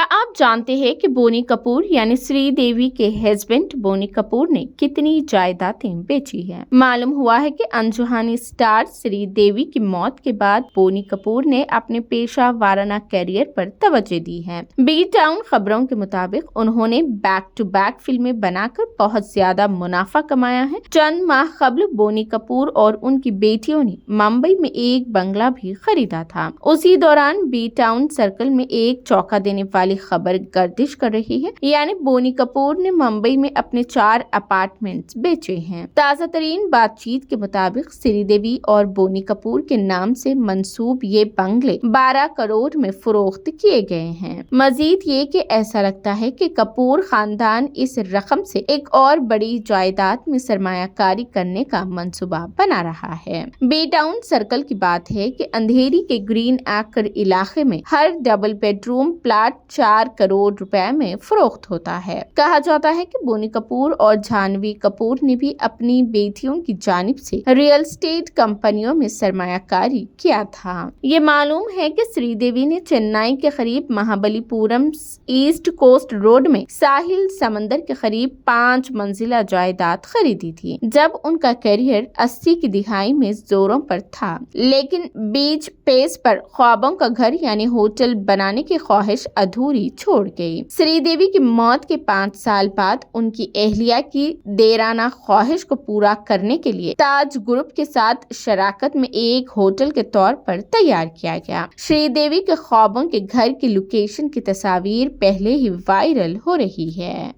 क्या आप जानते हैं कि बोनी कपूर यानी श्रीदेवी के हस्बैंड बोनी कपूर ने कितनी जायदादें बेची हैं? मालूम हुआ है कि अनजुहानी स्टार श्रीदेवी की मौत के बाद बोनी कपूर ने अपने पेशा वाराना करियर पर तवज्जो दी है। बी टाउन खबरों के मुताबिक उन्होंने बैक टू बैक फिल्में बनाकर बहुत ज्यादा मुनाफा कमाया है। चंद माह कबल बोनी कपूर और उनकी बेटियों ने मुंबई में एक बंगला भी खरीदा था। उसी दौरान बी टाउन सर्कल में एक चौंका देने वाली खबर गर्दिश कर रही है, यानी बोनी कपूर ने मुंबई में अपने 4 अपार्टमेंट्स बेचे हैं। ताजा तरीन बातचीत के मुताबिक श्रीदेवी और बोनी कपूर के नाम से मंसूब ये बंगले 12 करोड़ में फरोख्त किए गए हैं। मजीद ये कि ऐसा लगता है कि कपूर खानदान इस रकम से एक और बड़ी जायदाद में सरमायाकारी करने का मंसूबा बना रहा है। बी टाउन सर्कल की बात है कि अंधेरी के ग्रीन एक्कर इलाके में हर डबल बेडरूम प्लाट 4 करोड़ रुपए में फरोख्त होता है। कहा जाता है कि बोनी कपूर और जानवी कपूर ने भी अपनी बेटियों की जानिब से रियल एस्टेट कंपनियों में सरमायाकारी किया था। ये मालूम है कि श्रीदेवी ने चेन्नई के करीब महाबलीपुरम ईस्ट कोस्ट रोड में साहिल समंदर के करीब 5 मंजिला जायदाद खरीदी थी, जब उनका करियर 80 की दिहाई में जोरों पर था। लेकिन बीच पेस पर ख्वाबों का घर यानी होटल बनाने की ख्वाहिश अधूरी छोड़ गई। श्रीदेवी की मौत के 5 साल बाद उनकी एहलिया की देराना ख्वाहिश को पूरा करने के लिए ताज ग्रुप के साथ शराकत में एक होटल के तौर पर तैयार किया गया। श्रीदेवी के ख्वाबों के घर की लोकेशन की तस्वीर पहले ही वायरल हो रही है।